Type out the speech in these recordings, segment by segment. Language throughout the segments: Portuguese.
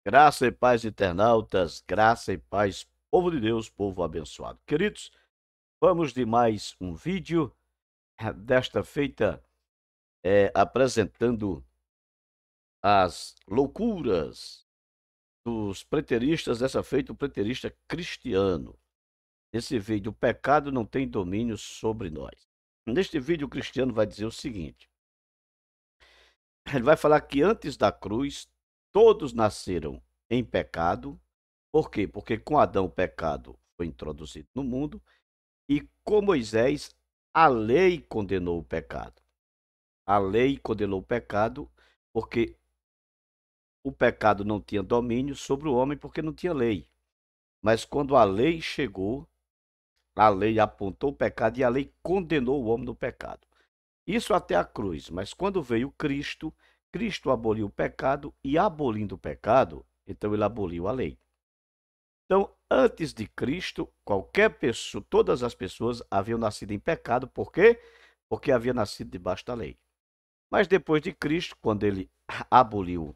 Graça e paz, internautas, graça e paz, povo de Deus, povo abençoado. Queridos, vamos de mais um vídeo, desta feita apresentando as loucuras dos preteristas, dessa feita o preterista cristiano. Nesse vídeo, o pecado não tem domínio sobre nós. Neste vídeo, o cristiano vai dizer o seguinte, ele vai falar que antes da cruz, todos nasceram em pecado. Por quê? Porque com Adão o pecado foi introduzido no mundo e com Moisés a lei condenou o pecado. A lei condenou o pecado porque o pecado não tinha domínio sobre o homem porque não tinha lei. Mas quando a lei chegou, a lei apontou o pecado e a lei condenou o homem no pecado. Isso até a cruz, mas quando veio Cristo, Cristo aboliu o pecado e abolindo o pecado, então ele aboliu a lei. Então, antes de Cristo, qualquer pessoa, todas as pessoas haviam nascido em pecado. Por quê? Porque havia nascido debaixo da lei. Mas depois de Cristo, quando ele aboliu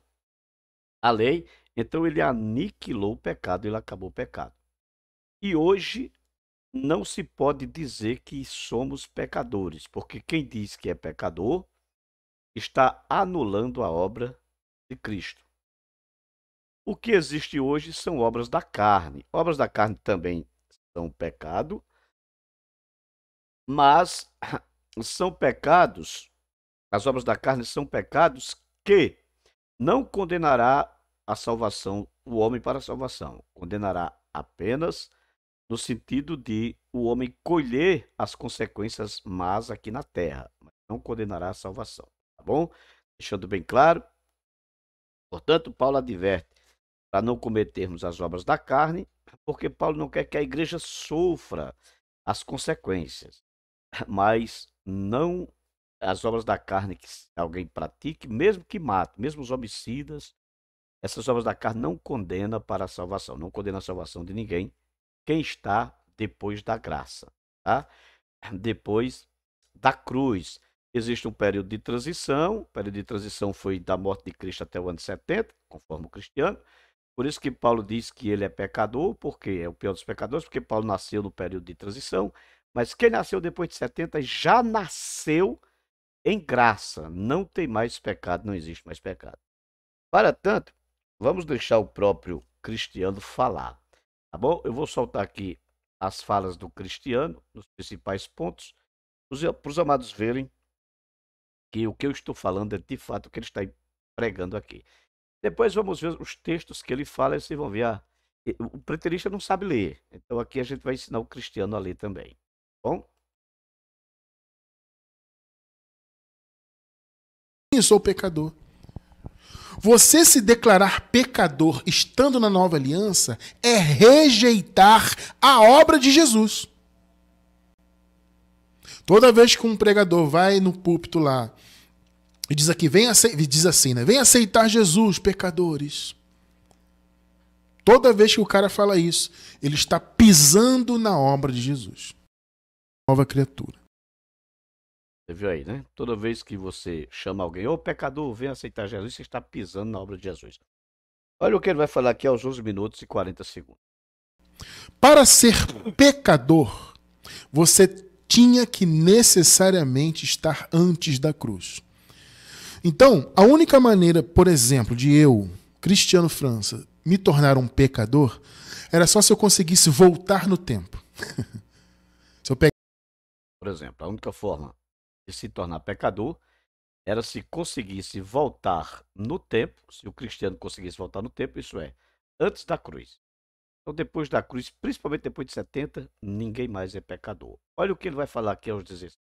a lei, então ele aniquilou o pecado, ele acabou o pecado. E hoje não se pode dizer que somos pecadores, porque quem diz que é pecador está anulando a obra de Cristo. O que existe hoje são obras da carne. Obras da carne também são pecado, mas são pecados, as obras da carne são pecados que não condenará a salvação, o homem para a salvação. Condenará apenas no sentido de o homem colher as consequências más aqui na terra, mas não condenará a salvação, tá bom? Deixando bem claro, portanto, Paulo adverte para não cometermos as obras da carne, porque Paulo não quer que a igreja sofra as consequências, mas não as obras da carne que alguém pratique, mesmo que mate, mesmo os homicidas, essas obras da carne não condenam para a salvação, não condena a salvação de ninguém, quem está depois da graça, tá? Depois da cruz. Existe um período de transição, o período de transição foi da morte de Cristo até o ano 70, conforme o cristiano. Por isso que Paulo diz que ele é pecador, porque é o pior dos pecadores, porque Paulo nasceu no período de transição, mas quem nasceu depois de 70 já nasceu em graça, não tem mais pecado, não existe mais pecado. Para tanto, vamos deixar o próprio cristiano falar, tá bom? Eu vou soltar aqui as falas do cristiano, nos principais pontos, para os amados verem que o que eu estou falando é de fato o que ele está pregando aqui. Depois vamos ver os textos que ele fala e vocês vão ver. O preterista não sabe ler, então aqui a gente vai ensinar o cristiano a ler também, tá bom? Eu sou pecador. Você se declarar pecador estando na nova aliança é rejeitar a obra de Jesus. Toda vez que um pregador vai no púlpito lá e diz aqui, diz assim, né? Vem aceitar Jesus, pecadores. Toda vez que o cara fala isso, ele está pisando na obra de Jesus. Nova criatura. Você viu aí, né? Toda vez que você chama alguém, ô pecador, vem aceitar Jesus, você está pisando na obra de Jesus. Olha o que ele vai falar aqui aos 11 minutos e 40 segundos. Para ser pecador, você tinha que necessariamente estar antes da cruz. Então, a única maneira, por exemplo, de eu, Cristiano França, me tornar um pecador, era só se eu conseguisse voltar no tempo. Se eu pegar... Por exemplo, a única forma de se tornar pecador era se conseguisse voltar no tempo, se o cristiano conseguisse voltar no tempo, isso é, antes da cruz. Então, depois da cruz, principalmente depois de 70, ninguém mais é pecador. Olha o que ele vai falar aqui aos 16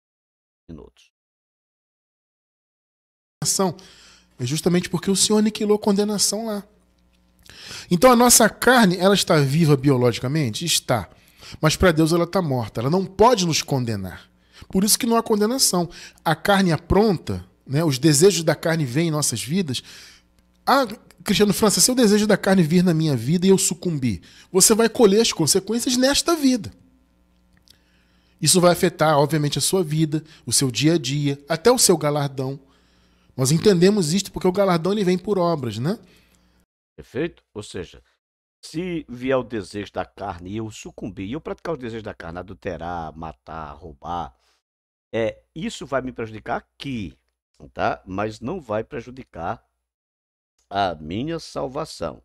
minutos. É justamente porque o Senhor aniquilou a condenação lá. Então a nossa carne, ela está viva biologicamente? Está. Mas para Deus ela está morta. Ela não pode nos condenar. Por isso que não há condenação. A carne apronta, né? Os desejos da carne vêm em nossas vidas. Ah, Cristiano França, se o desejo da carne vir na minha vida e eu sucumbir, você vai colher as consequências nesta vida. Isso vai afetar, obviamente, a sua vida, o seu dia a dia, até o seu galardão. Nós entendemos isto porque o galardão ele vem por obras, né? Perfeito? Ou seja, se vier o desejo da carne e eu sucumbir, e eu praticar os desejos da carne, adulterar, matar, roubar, isso vai me prejudicar aqui, tá? Mas não vai prejudicar a minha salvação,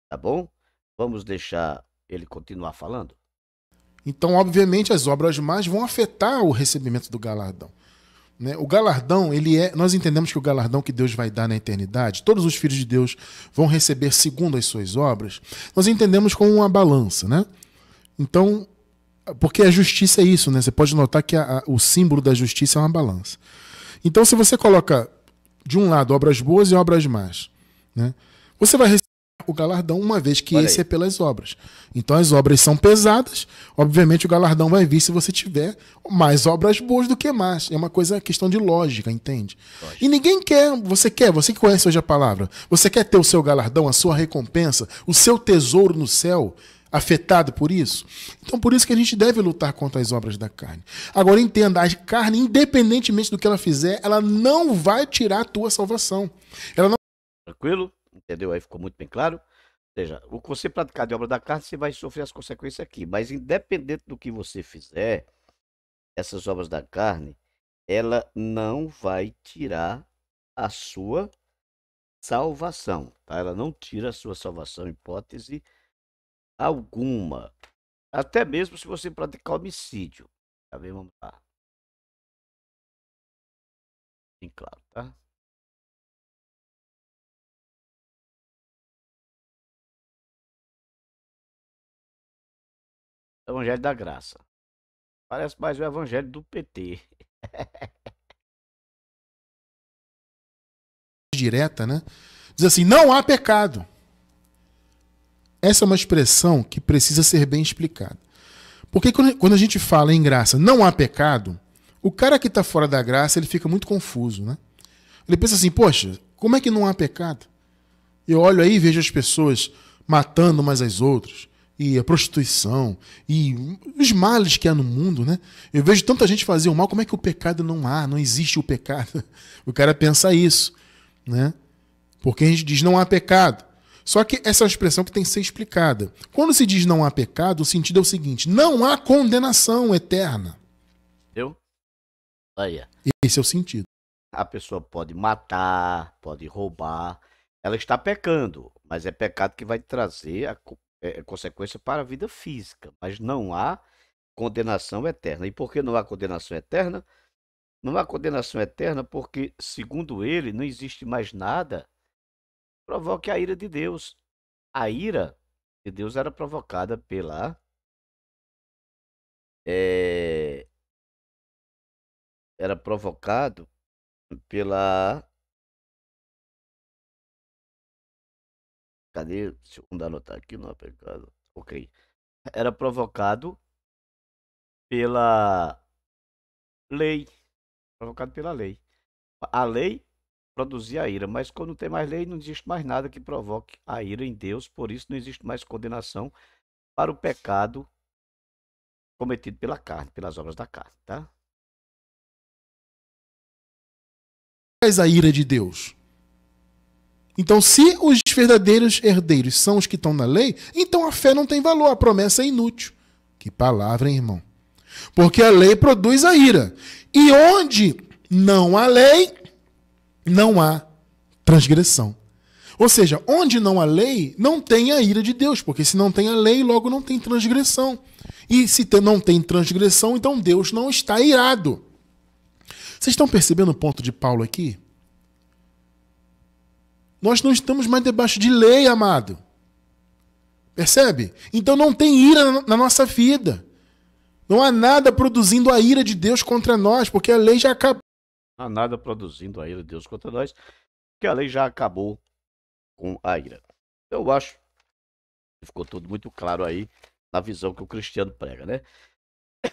tá bom? Vamos deixar ele continuar falando? Então, obviamente, as obras más vão afetar o recebimento do galardão. Né? O galardão, nós entendemos que o galardão que Deus vai dar na eternidade, todos os filhos de Deus vão receber segundo as suas obras, nós entendemos como uma balança, né? Então, porque a justiça é isso, né? Você pode notar que o símbolo da justiça é uma balança. Então, se você coloca de um lado obras boas e obras más, né? Você vai receber o galardão, uma vez que Olha esse aí. é pelas obras. Então as obras são pesadas, obviamente o galardão vai vir se você tiver mais obras boas do que más. É uma questão de lógica, entende? Lógico. E ninguém quer, você que conhece hoje a palavra, você quer ter o seu galardão, a sua recompensa, o seu tesouro no céu, afetado por isso? Então por isso que a gente deve lutar contra as obras da carne. Agora entenda, a carne, independentemente do que ela fizer, ela não vai tirar a tua salvação. Ela não... Tranquilo? Entendeu? Aí ficou muito bem claro. Ou seja, o que você praticar de obra da carne, você vai sofrer as consequências aqui. Mas independente do que você fizer, essas obras da carne, ela não vai tirar a sua salvação, tá? Ela não tira a sua salvação, em hipótese alguma. Até mesmo se você praticar homicídio. Tá bem? Vamos lá. Bem claro, tá? Evangelho da Graça. Parece mais o evangelho do PT. direta, né? Diz assim, não há pecado. Essa é uma expressão que precisa ser bem explicada. Porque quando a gente fala em graça, não há pecado, o cara que está fora da graça, ele fica muito confuso, né? Ele pensa assim, poxa, como é que não há pecado? Eu olho aí e vejo as pessoas matando umas às outras, e a prostituição, e os males que há no mundo, né? Eu vejo tanta gente fazer o mal, como é que o pecado não há? Não existe o pecado. O cara pensa isso, né? Porque a gente diz não há pecado. Só que essa é uma expressão que tem que ser explicada. Quando se diz não há pecado, o sentido é o seguinte, não há condenação eterna. Entendeu? Aí, Esse é o sentido. a pessoa pode matar, pode roubar. Ela está pecando, mas é pecado que vai trazer a consequência para a vida física. Mas não há condenação eterna. E por que não há condenação eterna? Não há condenação eterna porque, segundo ele, não existe mais nada que provoque a ira de Deus. A ira de Deus era provocada eh, era provocado pela... Cadê? Deixa eu anotar aqui, não é pecado. Ok. Era provocado pela lei. Provocado pela lei. A lei produzia a ira, mas quando não tem mais lei, não existe mais nada que provoque a ira em Deus, por isso não existe mais condenação para o pecado cometido pela carne, pelas obras da carne, tá? Mas a ira de Deus. Então, se os verdadeiros herdeiros são os que estão na lei, então a fé não tem valor, a promessa é inútil. Que palavra, hein, irmão? Porque a lei produz a ira. E onde não há lei, não há transgressão. Ou seja, onde não há lei, não tem a ira de Deus, porque se não tem a lei, logo não tem transgressão. E se não tem transgressão, então Deus não está irado. Vocês estão percebendo o ponto de Paulo aqui? Nós não estamos mais debaixo de lei, amado. Percebe? Então não tem ira na nossa vida. Não há nada produzindo a ira de Deus contra nós, porque a lei já acabou. Não há nada produzindo a ira de Deus contra nós, porque a lei já acabou com a ira. Eu acho que ficou tudo muito claro aí na visão que o cristiano prega, né?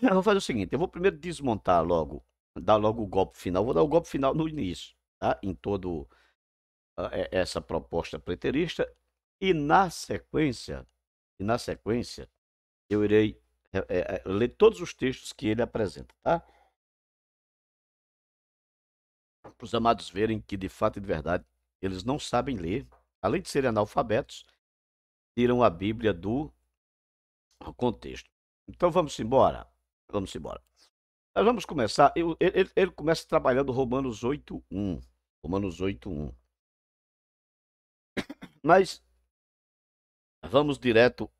Eu vou fazer o seguinte, eu vou primeiro desmontar logo, dar logo o golpe final. Vou dar o golpe final no início, tá? Em todo essa proposta preterista e na sequência eu irei ler todos os textos que ele apresenta, tá? Para os amados verem que de fato e de verdade eles não sabem ler, além de serem analfabetos, tiram a Bíblia do contexto. Então vamos embora. Vamos embora. Nós vamos começar. Ele começa trabalhando Romanos 8:1. Romanos 8:1. Mas vamos direto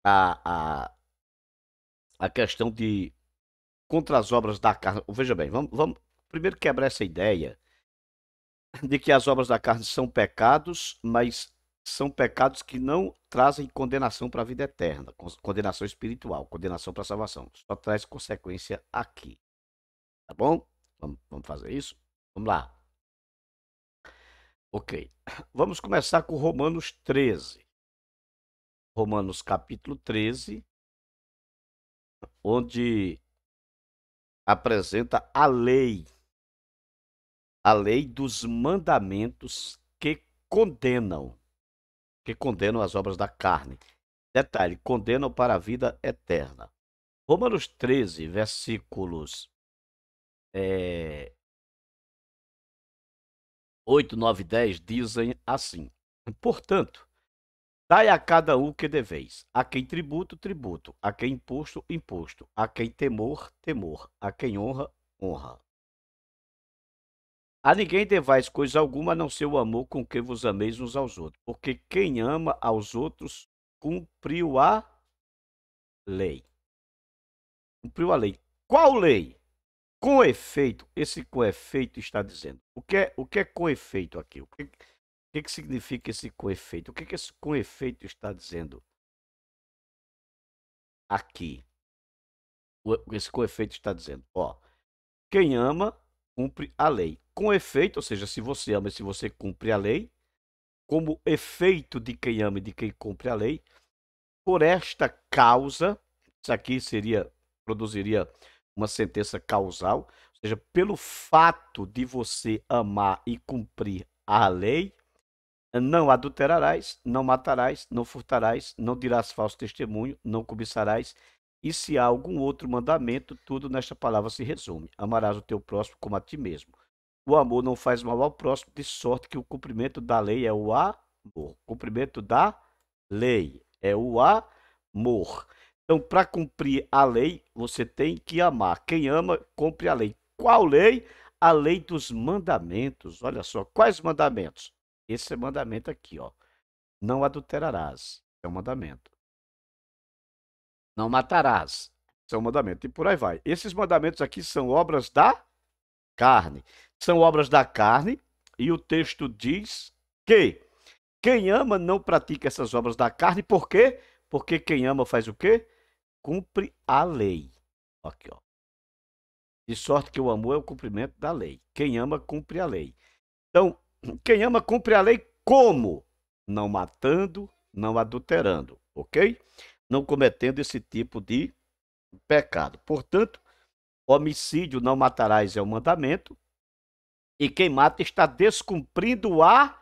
à questão de contra as obras da carne. Veja bem, vamos primeiro quebrar essa ideia de que as obras da carne são pecados, mas são pecados que não trazem condenação para a vida eterna, condenação espiritual, condenação para a salvação. Só traz consequência aqui. Tá bom? Vamos fazer isso? Vamos lá. Ok. Vamos começar com Romanos 13. Romanos capítulo 13, onde apresenta a lei dos mandamentos que condenam as obras da carne. Detalhe, condenam para a vida eterna. Romanos 13, versículos 8, 9 e 10 dizem assim: portanto, dai a cada um o que deveis, a quem tributo, tributo, a quem imposto, imposto, a quem temor, temor, a quem honra, honra. A ninguém devais coisa alguma a não ser o amor com que vos ameis uns aos outros, porque quem ama aos outros cumpriu a lei. Cumpriu a lei. Qual lei? Com efeito, esse com efeito está dizendo. O que é com efeito aqui? O que significa esse com efeito? O que esse com efeito está dizendo aqui? Esse com efeito está dizendo, ó, quem ama, cumpre a lei. Com efeito, ou seja, se você ama e se você cumpre a lei, como efeito de quem ama e de quem cumpre a lei, por esta causa, isso aqui produziria uma sentença causal, ou seja, pelo fato de você amar e cumprir a lei, não adulterarás, não matarás, não furtarás, não dirás falso testemunho, não cobiçarás, e se há algum outro mandamento, tudo nesta palavra se resume: amarás o teu próximo como a ti mesmo. O amor não faz mal ao próximo, de sorte que o cumprimento da lei é o amor. O cumprimento da lei é o amor. Então, para cumprir a lei, você tem que amar. Quem ama, cumpre a lei. Qual lei? A lei dos mandamentos. Olha só, quais mandamentos? Esse é mandamento aqui, ó. Não adulterarás. É um mandamento. Não matarás. Esse é um mandamento. E por aí vai. Esses mandamentos aqui são obras da carne. São obras da carne. E o texto diz que quem ama não pratica essas obras da carne. Por quê? Porque quem ama faz o quê? Cumpre a lei. Aqui, ó. De sorte que o amor é o cumprimento da lei. Quem ama, cumpre a lei. Então, quem ama, cumpre a lei como? Não matando, não adulterando, ok? Não cometendo esse tipo de pecado. Portanto, homicídio, não matarás, é o mandamento. E quem mata está descumprindo a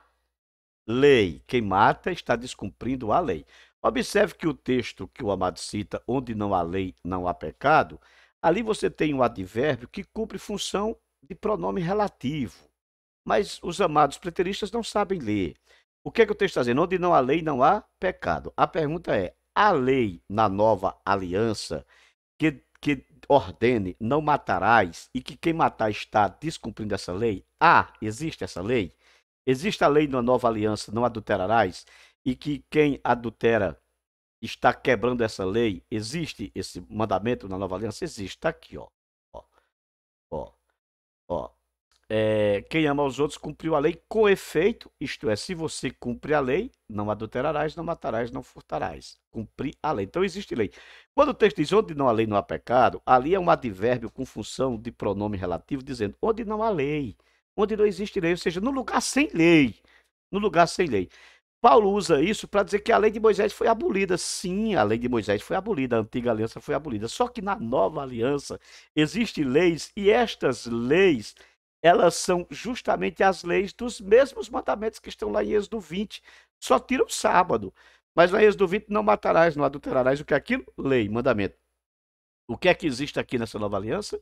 lei. Quem mata está descumprindo a lei. Observe que o texto que o amado cita, onde não há lei, não há pecado, ali você tem um advérbio que cumpre função de pronome relativo. Mas os amados preteristas não sabem ler. O que é que o texto está dizendo? Onde não há lei, não há pecado. A pergunta é, a lei na nova aliança que ordene não matarás e que quem matar está descumprindo essa lei? Existe essa lei? Existe a lei na nova aliança, não adulterarás, e que quem adultera está quebrando essa lei? Existe esse mandamento na nova aliança? Existe. Está aqui, ó. Ó, ó, ó. Quem ama aos outros cumpriu a lei com efeito, isto é, se você cumpre a lei, não adulterarás, não matarás, não furtarás. Cumprir a lei. Então existe lei. Quando o texto diz onde não há lei, não há pecado, ali é um advérbio com função de pronome relativo, dizendo onde não há lei, onde não existe lei, ou seja, no lugar sem lei. No lugar sem lei. Paulo usa isso para dizer que a lei de Moisés foi abolida. Sim, a lei de Moisés foi abolida, a antiga aliança foi abolida. Só que na nova aliança existem leis e estas leis elas são justamente as leis dos mesmos mandamentos que estão lá em Êxodo 20. Só tira o sábado. Mas lá em Êxodo 20, não matarás, não adulterarás. O que é aquilo? Lei, mandamento. O que é que existe aqui nessa nova aliança? O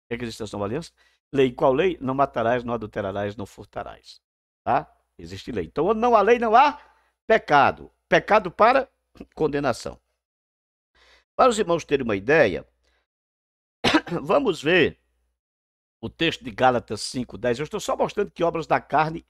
que é que existe nessa nova aliança? Lei. Qual lei? Não matarás, não adulterarás, não furtarás. Tá? Existe lei. Então, onde não há lei, não há pecado. Pecado para condenação. Para os irmãos terem uma ideia, vamos ver o texto de Gálatas 5:10. Eu estou só mostrando que obras da carne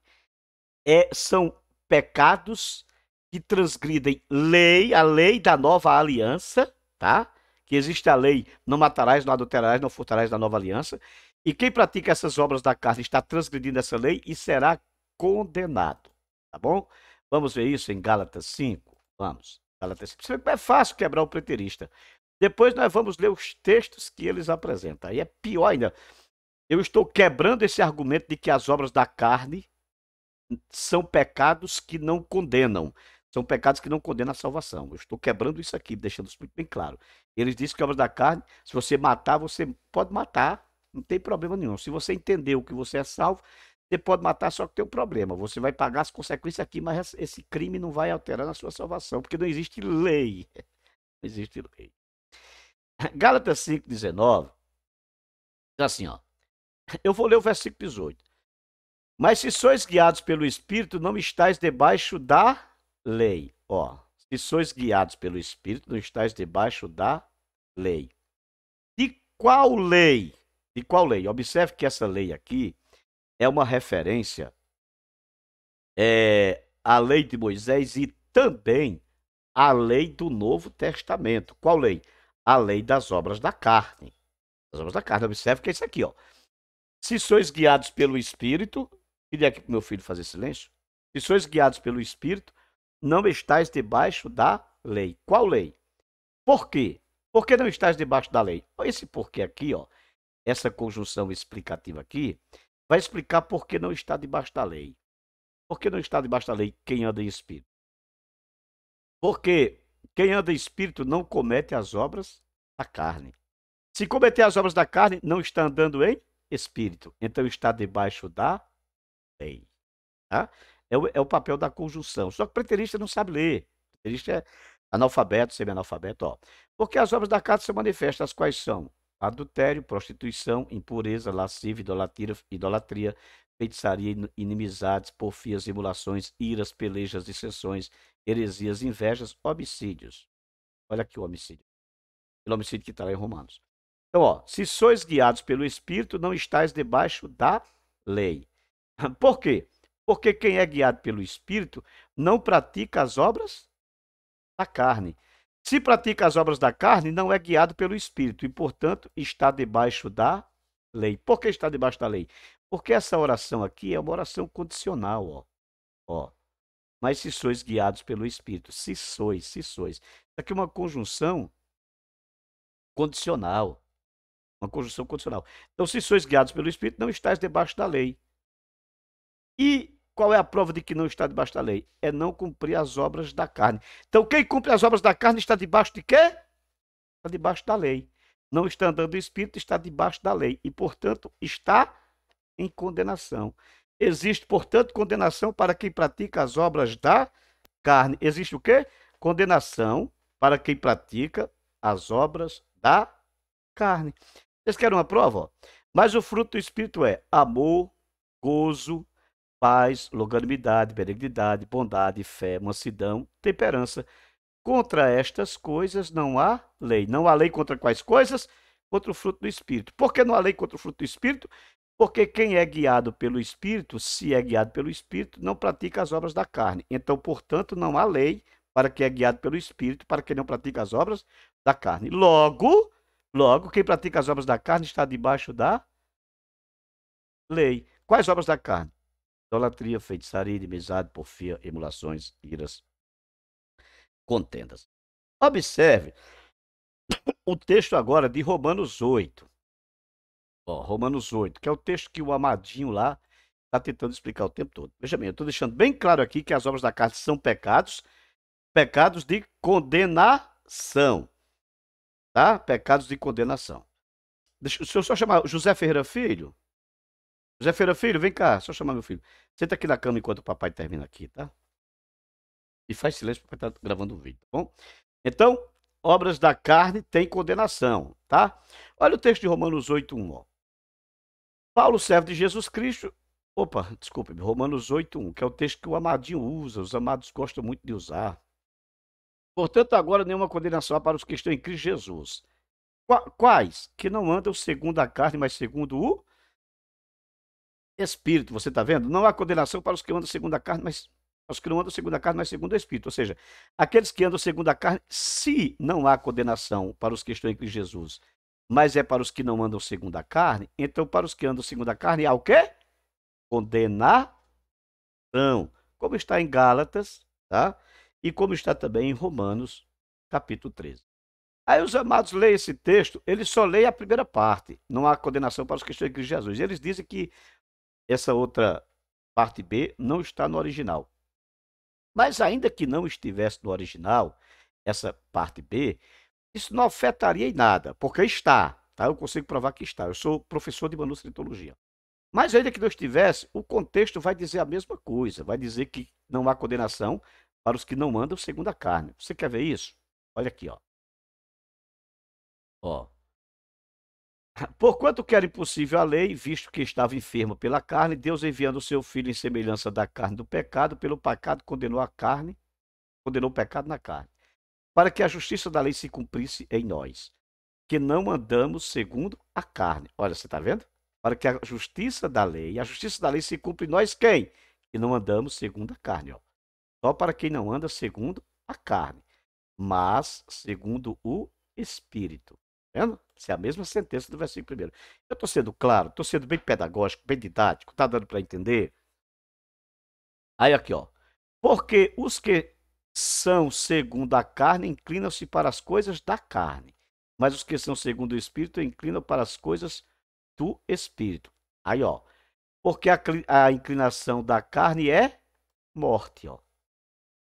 são pecados que transgridem lei, a lei da nova aliança, tá? Que existe a lei, não matarás, não adulterarás, não furtarás da nova aliança. E quem pratica essas obras da carne está transgredindo essa lei e será condenado, tá bom? Vamos ver isso em Gálatas 5? Vamos. Gálatas 5. Você vê como é fácil quebrar o preterista. Depois nós vamos ler os textos que eles apresentam. Aí é pior ainda. Eu estou quebrando esse argumento de que as obras da carne são pecados que não condenam. São pecados que não condenam a salvação. Eu estou quebrando isso aqui, deixando isso muito bem claro. Eles dizem que obras da carne, se você matar, você pode matar, não tem problema nenhum. Se você entendeu que você é salvo, você pode matar, só que tem um problema. Você vai pagar as consequências aqui, mas esse crime não vai alterar na sua salvação, porque não existe lei. Não existe lei. Gálatas 5:19 diz assim, ó. Eu vou ler o versículo 18. Mas se sois guiados pelo Espírito, não estáis debaixo da lei. Ó, se sois guiados pelo Espírito, não estáis debaixo da lei. De qual lei? De qual lei? Observe que essa lei aqui é uma referência à lei de Moisés e também à lei do Novo Testamento. Qual lei? A lei das obras da carne. As obras da carne. Observe que é isso aqui, ó. Se sois guiados pelo Espírito, pedi aqui para meu filho fazer silêncio. Se sois guiados pelo Espírito, não estáis debaixo da lei. Qual lei? Por quê? Por que não estáis debaixo da lei? Esse porquê aqui, ó, essa conjunção explicativa aqui, vai explicar por que não está debaixo da lei. Por que não está debaixo da lei quem anda em Espírito? Porque quem anda em Espírito não comete as obras da carne. Se cometer as obras da carne, não está andando em Espírito. Então está debaixo da lei. Tá? É o papel da conjunção. Só que o preterista não sabe ler. O preterista é analfabeto, semi-analfabeto. Ó. Porque as obras da carne se manifestam, as quais são adultério, prostituição, impureza, lascívia, idolatria, feitiçaria, inimizades, porfias, emulações, iras, pelejas, dissensões, heresias, invejas, homicídios. Olha aqui o homicídio. O homicídio que está lá em Romanos. Então, ó, se sois guiados pelo Espírito, não estáis debaixo da lei. Por quê? Porque quem é guiado pelo Espírito não pratica as obras da carne. Se pratica as obras da carne, não é guiado pelo Espírito e, portanto, está debaixo da lei. Por que está debaixo da lei? Porque essa oração aqui é uma oração condicional, ó. Ó. Mas se sois guiados pelo Espírito, se sois. Isso aqui é uma conjunção condicional. Uma conjunção condicional. Então, se sois guiados pelo Espírito, não estáis debaixo da lei. E qual é a prova de que não está debaixo da lei? É não cumprir as obras da carne. Então, quem cumpre as obras da carne está debaixo de quê? Está debaixo da lei. Não está andando o Espírito, está debaixo da lei. E, portanto, está em condenação. Existe, portanto, condenação para quem pratica as obras da carne. Existe o quê? Condenação para quem pratica as obras da carne. Vocês querem uma prova? Ó? Mas o fruto do Espírito é amor, gozo, paz, longanimidade, benignidade, bondade, fé, mansidão, temperança. Contra estas coisas não há lei. Não há lei contra quais coisas? Contra o fruto do Espírito. Por que não há lei contra o fruto do Espírito? Porque quem é guiado pelo Espírito, se é guiado pelo Espírito, não pratica as obras da carne. Então, portanto, não há lei para quem é guiado pelo Espírito, para quem não pratica as obras da carne. Logo, quem pratica as obras da carne está debaixo da lei. Quais obras da carne? Idolatria, feitiçaria, inimizade, porfia, emulações, iras, contendas. Observe o texto agora de Romanos 8. Ó, Romanos 8, que é o texto que o amadinho lá está tentando explicar o tempo todo. Veja bem, eu estou deixando bem claro aqui que as obras da carne são pecados de condenação. Tá? Pecados de condenação. Deixa eu só chamar José Ferreira Filho. José Ferreira Filho, vem cá, só chamar meu filho. Senta aqui na cama enquanto o papai termina aqui, tá? E faz silêncio, o papai tá gravando um vídeo, tá bom? Então, obras da carne têm condenação, tá? Olha o texto de Romanos 8:1, ó. Paulo, servo de Jesus Cristo, Opa, desculpe, Romanos 8:1, que é o texto que o amadinho usa, os amados gostam muito de usar. Portanto, agora nenhuma condenação há para os que estão em Cristo Jesus. Quais? Que não andam segundo a carne, mas segundo o Espírito. Você está vendo? Não há condenação para os que andam segundo a carne, mas os que não andam segundo a carne, mas segundo o Espírito. Ou seja, aqueles que andam segundo a carne, se não há condenação para os que estão em Cristo Jesus, mas é para os que não andam segundo a carne, então para os que andam segundo a carne há o quê? Condenação. Como está em Gálatas, tá? E como está também em Romanos, capítulo 13. Aí os amados leem esse texto, eles só leem a primeira parte. Não há condenação para os que estão em Cristo Jesus. Eles dizem que essa outra parte B não está no original. Mas ainda que não estivesse no original, essa parte B, isso não afetaria em nada, porque está, tá? Eu consigo provar que está. Eu sou professor de manuscritologia. Mas ainda que não estivesse, o contexto vai dizer a mesma coisa. Vai dizer que não há condenação para os que não andam segundo a carne. Você quer ver isso? Olha aqui, ó. Ó. Porquanto que era impossível a lei, visto que estava enfermo pela carne, Deus enviando o seu Filho em semelhança da carne do pecado, pelo pecado condenou a carne, condenou o pecado na carne, para que a justiça da lei se cumprisse em nós, que não andamos segundo a carne. Olha, você está vendo? Para que a justiça da lei se cumpra em nós quem? Que não andamos segundo a carne, ó. Só para quem não anda segundo a carne, mas segundo o Espírito. Vendo? Essa é a mesma sentença do versículo 1. Eu estou sendo claro, estou sendo bem pedagógico, bem didático, está dando para entender? Aí aqui, ó. Porque os que são segundo a carne inclinam-se para as coisas da carne, mas os que são segundo o Espírito inclinam para as coisas do Espírito. Aí, ó. Porque a inclinação da carne é morte, ó.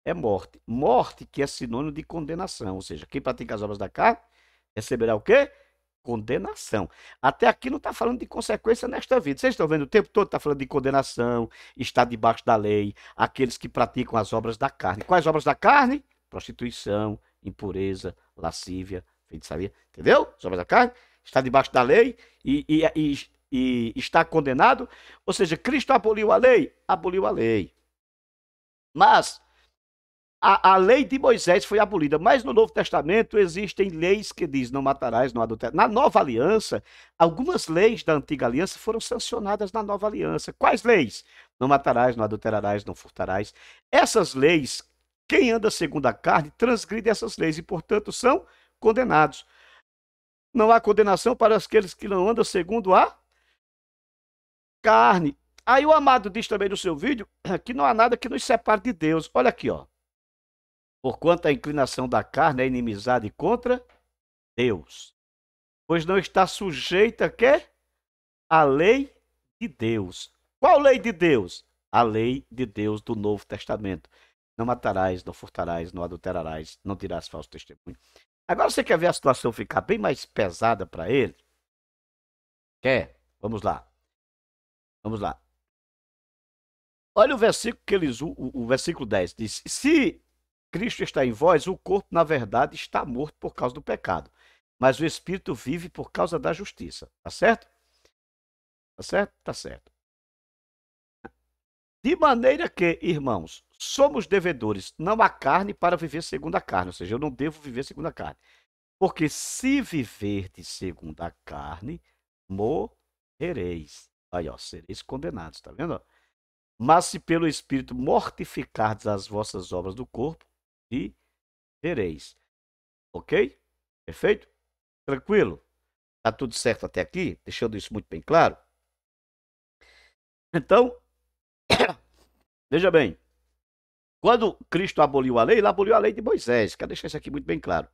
É morte. Morte que é sinônimo de condenação, ou seja, quem pratica as obras da carne receberá o quê? Condenação. Até aqui não está falando de consequência nesta vida. Vocês estão vendo o tempo todo está falando de condenação, está debaixo da lei, aqueles que praticam as obras da carne. Quais obras da carne? Prostituição, impureza, lascívia, feitiçaria. Entendeu? As obras da carne. Está debaixo da lei e está condenado. Ou seja, Cristo aboliu a lei? Aboliu a lei. Mas a lei de Moisés foi abolida, mas no Novo Testamento existem leis que diz não matarás, não adulterarás. Na Nova Aliança, algumas leis da Antiga Aliança foram sancionadas na Nova Aliança. Quais leis? Não matarás, não adulterarás, não furtarás. Essas leis, quem anda segundo a carne, transgride essas leis e, portanto, são condenados. Não há condenação para aqueles que não andam segundo a carne. Aí o amado diz também no seu vídeo que não há nada que nos separe de Deus. Olha aqui, ó. Porquanto a inclinação da carne é inimizade contra Deus, pois não está sujeita quê? A lei de Deus. Qual lei de Deus? A lei de Deus do Novo Testamento. Não matarás, não furtarás, não adulterarás, não dirás falso testemunho. Agora você quer ver a situação ficar bem mais pesada para ele? Quer? Vamos lá. Vamos lá. Olha o versículo que eles o versículo 10 diz: se Cristo está em vós, o corpo, na verdade, está morto por causa do pecado, mas o espírito vive por causa da justiça. Tá certo? Tá certo? Tá certo. De maneira que, irmãos, somos devedores, não à carne para viver segundo a carne, ou seja, eu não devo viver segundo a carne. Porque se viverdes segundo a carne, morrereis. Aí, ó, sereis condenados, tá vendo? Mas se pelo Espírito mortificardes as vossas obras do corpo, vivereis. Ok? Perfeito? Tranquilo? Tá tudo certo até aqui? Deixando isso muito bem claro? Então, veja bem. Quando Cristo aboliu a lei, ele aboliu a lei de Moisés. Quero deixar isso aqui muito bem claro.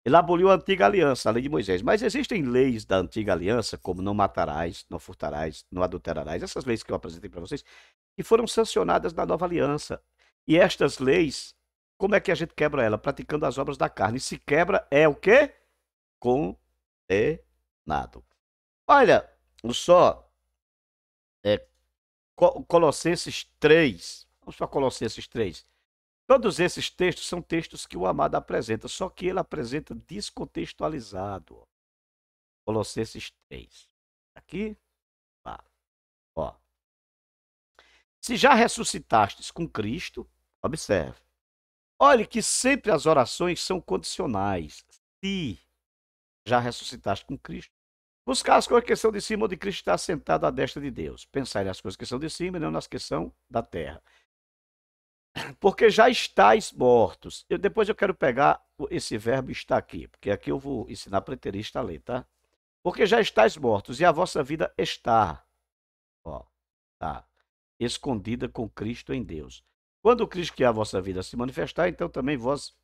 Ele aboliu a antiga aliança, a lei de Moisés. Mas existem leis da antiga aliança, como não matarás, não furtarás, não adulterarás, essas leis que eu apresentei para vocês, que foram sancionadas na nova aliança. E estas leis, como é que a gente quebra ela? Praticando as obras da carne. E se quebra, é o quê? Condenado. Olha, só é, Colossenses 3. Vamos para Colossenses 3. Todos esses textos são textos que o amado apresenta, só que ele apresenta descontextualizado. Colossenses 3. Aqui, ó. Se já ressuscitastes com Cristo, observe. Olhe que sempre as orações são condicionais. Se já ressuscitaste com Cristo, buscar as coisas que são de cima, onde Cristo está sentado à destra de Deus. Pensar nas coisas que são de cima e não nas que são da terra. Porque já estáis mortos. Depois eu quero pegar esse verbo está aqui, porque aqui eu vou ensinar preterista a ler, tá? Porque já estáis mortos e a vossa vida está, ó, tá, escondida com Cristo em Deus. Quando o Cristo que é a vossa vida se manifestar, então também vós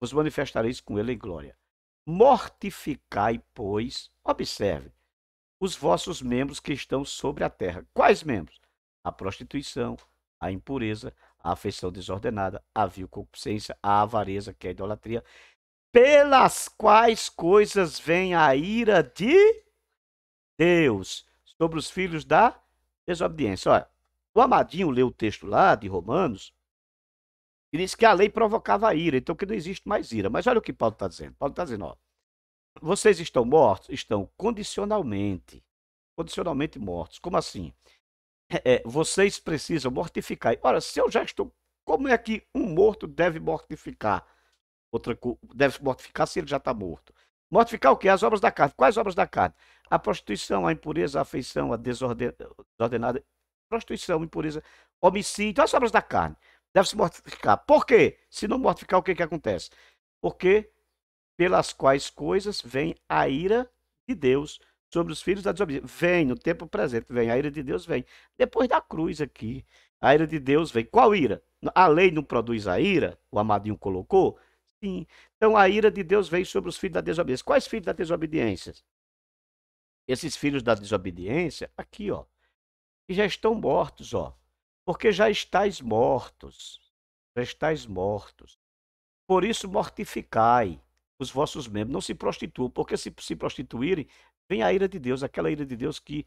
vos manifestareis com ele em glória. Mortificai, pois, observe, os vossos membros que estão sobre a terra. Quais membros? A prostituição, a impureza, a afeição desordenada, a vil concupiscência, a avareza, que é a idolatria, pelas quais coisas vem a ira de Deus sobre os filhos da desobediência. Olha, o Amadinho leu o texto lá de Romanos e disse que a lei provocava a ira, então que não existe mais ira. Mas olha o que Paulo está dizendo. Paulo está dizendo, ó, vocês estão mortos? Estão condicionalmente mortos. Como assim? Vocês precisam mortificar. Ora, se eu já estou, como é que um morto deve mortificar? Deve mortificar se ele já está morto. Mortificar o quê? As obras da carne. Quais obras da carne? A prostituição, a impureza, a afeição, a desordenada. Prostituição, impureza, homicídio, as obras da carne. Deve-se mortificar. Por quê? Se não mortificar, o que que acontece? Porque pelas quais coisas vem a ira de Deus sobre os filhos da desobediência. Vem no tempo presente, vem a ira de Deus, vem. Depois da cruz aqui, a ira de Deus vem. Qual ira? A lei não produz a ira? O Amadinho colocou? Sim. Então a ira de Deus vem sobre os filhos da desobediência. Quais filhos da desobediência? Esses filhos da desobediência, aqui, ó, que já estão mortos, ó. Porque já estáis mortos. Já estáis mortos. Por isso mortificai os vossos membros. Não se prostituam, porque se prostituírem, vem a ira de Deus, aquela ira de Deus que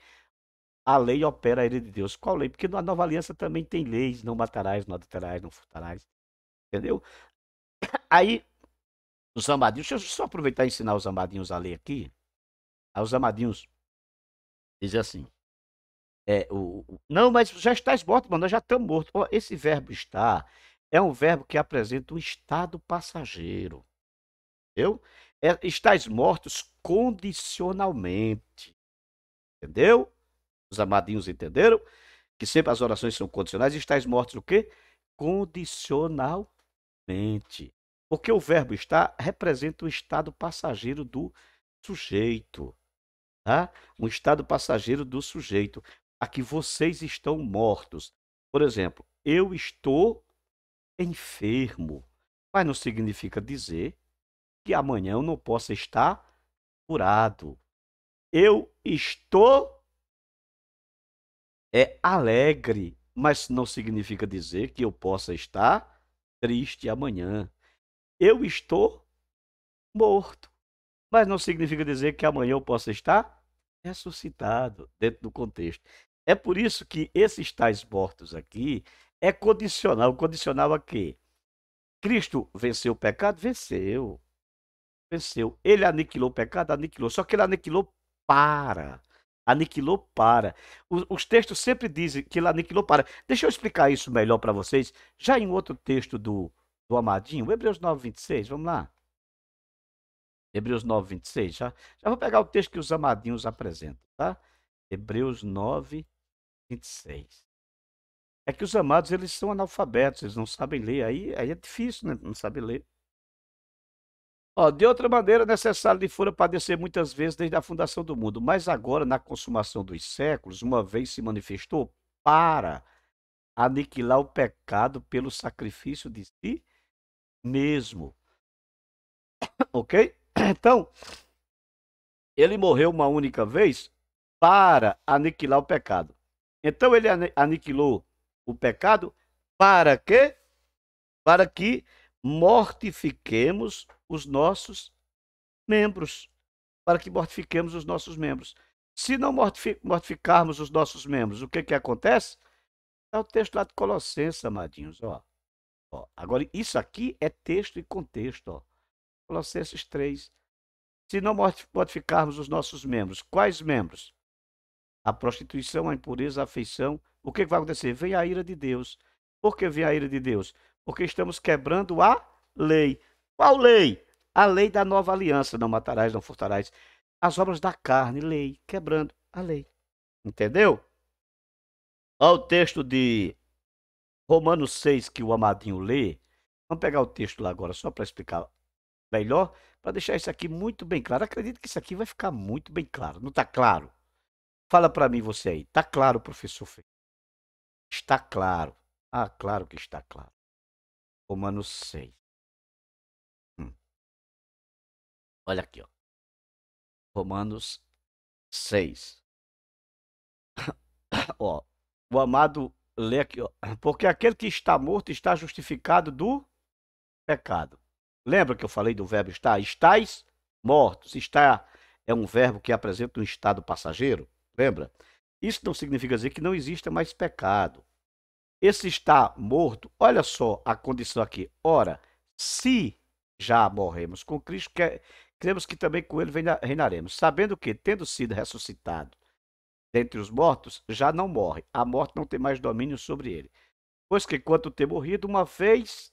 a lei opera a ira de Deus. Qual lei? Porque na nova aliança também tem leis, não matarás, não adulterarás, não furtarás. Entendeu? Aí, os amadinhos, deixa eu só aproveitar e ensinar os amadinhos a ler aqui. Aí os amadinhos dizem assim, não, mas já estás morto, mano, nós já estamos mortos. Ó, esse verbo estar é um verbo que apresenta um estado passageiro. Entendeu? Estáis mortos condicionalmente. Entendeu? Os amadinhos entenderam? Que sempre as orações são condicionais. Estáis mortos o quê? Condicionalmente. Porque o verbo estar representa o estado passageiro do sujeito. Tá? Um estado passageiro do sujeito. Aqui vocês estão mortos. Por exemplo, eu estou enfermo. Mas não significa dizer que amanhã eu não possa estar curado. Eu estou alegre, mas não significa dizer que eu possa estar triste amanhã. Eu estou morto, mas não significa dizer que amanhã eu possa estar ressuscitado dentro do contexto. É por isso que esses tais mortos aqui é condicional. Condicional a quê? Cristo venceu o pecado? Venceu. Venceu. Ele aniquilou o pecado? Aniquilou. Só que ele aniquilou para. Aniquilou para. Os textos sempre dizem que ele aniquilou para. Deixa eu explicar isso melhor para vocês. Já em outro texto do Amadinho, Hebreus 9, 26, vamos lá. Hebreus 9, 26. Já vou pegar o texto que os amadinhos apresentam, tá? Hebreus 9, 26. É que os amados, eles são analfabetos, eles não sabem ler. Aí é difícil, né? Não saber ler. Ó, de outra maneira, necessário lhe fora padecer muitas vezes desde a fundação do mundo, mas agora, na consumação dos séculos, uma vez se manifestou para aniquilar o pecado pelo sacrifício de si mesmo. Ok? Então, ele morreu uma única vez para aniquilar o pecado. Então, ele aniquilou o pecado para quê? Para que mortifiquemos os nossos membros. Para que mortifiquemos os nossos membros. Se não mortificarmos os nossos membros, o que que acontece? É o texto lá de Colossenses, amadinhos, ó. Agora, isso aqui é texto e contexto, ó. Colossenses 3. Se não mortificarmos os nossos membros, quais membros? A prostituição, a impureza, a afeição o que vai acontecer? Vem a ira de Deus. Por que vem a ira de Deus? Porque estamos quebrando a lei. Qual lei? A lei da nova aliança. Não matarás, não furtarás. As obras da carne, lei. Quebrando a lei. Entendeu? Olha o texto de Romanos 6 que o Amadinho lê. Vamos pegar o texto lá agora, só para explicar melhor, para deixar isso aqui muito bem claro. Acredito que isso aqui vai ficar muito bem claro. Não está claro? Fala para mim você aí. Está claro, professor Fê? Está claro. Ah, claro que está claro. Romanos 6. Olha aqui, ó. Romanos 6. Ó, o amado lê aqui, ó. Porque aquele que está morto está justificado do pecado. Lembra que eu falei do verbo estar? Estais mortos. Estar é um verbo que apresenta um estado passageiro. Lembra? Isso não significa dizer que não exista mais pecado. Esse está morto, olha só a condição aqui. Ora, se já morremos com Cristo, cremos que também com ele reinaremos, sabendo que, tendo sido ressuscitado dentre os mortos, já não morre. A morte não tem mais domínio sobre ele. Pois que, quanto ter morrido, uma vez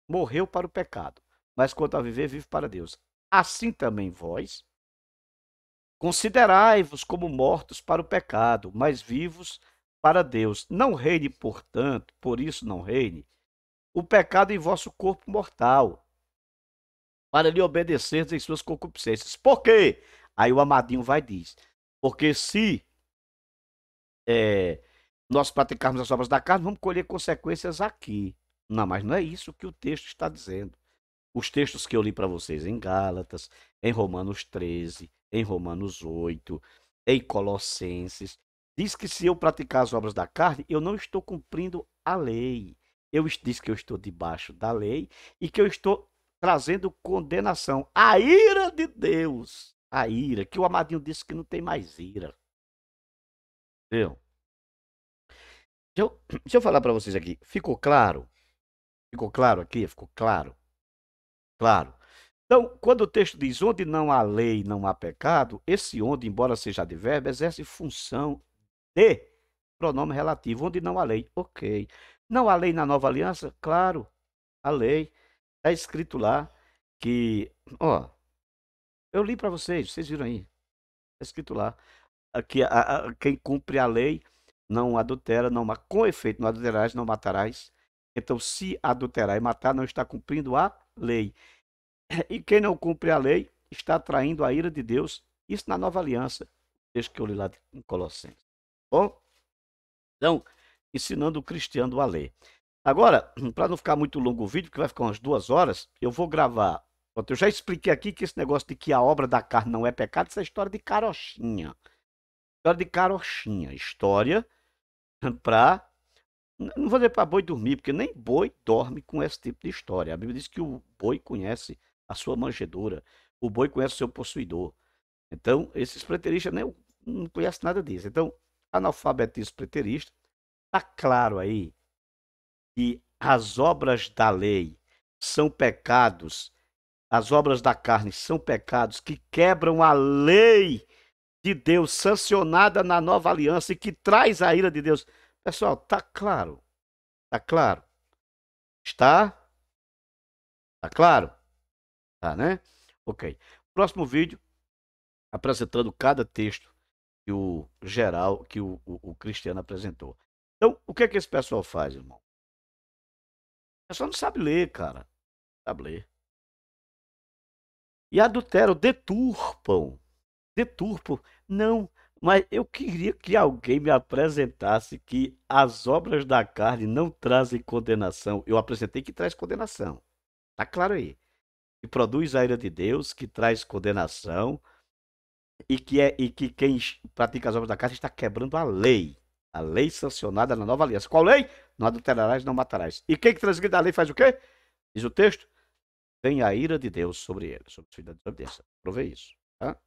morreu para o pecado, mas quanto a viver, vive para Deus. Assim também vós, considerai-vos como mortos para o pecado, mas vivos para Deus. Não reine, portanto, por isso não reine, o pecado em vosso corpo mortal, para lhe obedecerdes em suas concupiscências. Por quê? Aí o Amadinho vai e diz, porque se nós praticarmos as obras da carne, vamos colher consequências aqui. Não, mas não é isso que o texto está dizendo. Os textos que eu li para vocês em Gálatas, em Romanos 13, em Romanos 8, em Colossenses, diz que se eu praticar as obras da carne, eu não estou cumprindo a lei. Diz que eu estou debaixo da lei e que eu estou trazendo condenação. A ira de Deus. A ira, que o Amadinho disse que não tem mais ira. Entendeu? Deixa eu falar para vocês aqui. Ficou claro? Ficou claro aqui? Ficou claro? Claro. Então, quando o texto diz onde não há lei, não há pecado, esse onde, embora seja advérbio, exerce função de pronome relativo. Onde não há lei, ok. Não há lei na nova aliança? Claro, a lei. Está escrito lá que, ó, eu li para vocês viram aí. Está escrito lá que quem cumpre a lei não adultera, não com efeito, não adulterarás, não matarás. Então, se adulterar e matar, não está cumprindo a lei. E quem não cumpre a lei está atraindo a ira de Deus. Isso na nova aliança, desde que eu li lá em Colossenses. Bom, então, ensinando o cristiano a ler. Agora, para não ficar muito longo o vídeo, que vai ficar umas 2 horas, eu vou gravar. Eu já expliquei aqui que esse negócio de que a obra da carne não é pecado, isso é história de carochinha. História de carochinha. História para... Não vou dizer para boi dormir, porque nem boi dorme com esse tipo de história. A Bíblia diz que o boi conhece a sua manjedoura. O boi conhece o seu possuidor. Então, esses preteristas não conhecem nada disso. Então, analfabetismo preterista, está claro aí que as obras da lei são pecados, as obras da carne são pecados que quebram a lei de Deus sancionada na nova aliança e que traz a ira de Deus. Pessoal, está claro? Está claro? Está? Está claro? Tá, né? Ok. Próximo vídeo, apresentando cada texto que o Cristiano apresentou. Então, o que é que esse pessoal faz, irmão? O pessoal não sabe ler, cara. Não sabe ler. E adulteram, deturpam. Não, mas eu queria que alguém me apresentasse que as obras da carne não trazem condenação. Eu apresentei que traz condenação. Tá claro aí. Que produz a ira de Deus, que traz condenação e que quem pratica as obras da carne está quebrando a lei sancionada na nova aliança. Qual lei? Não adulterarás, não matarás. E quem que transgride a lei faz o quê? Diz o texto: vem a ira de Deus sobre ele, sobre os filhos da desobediência. Provei isso, tá?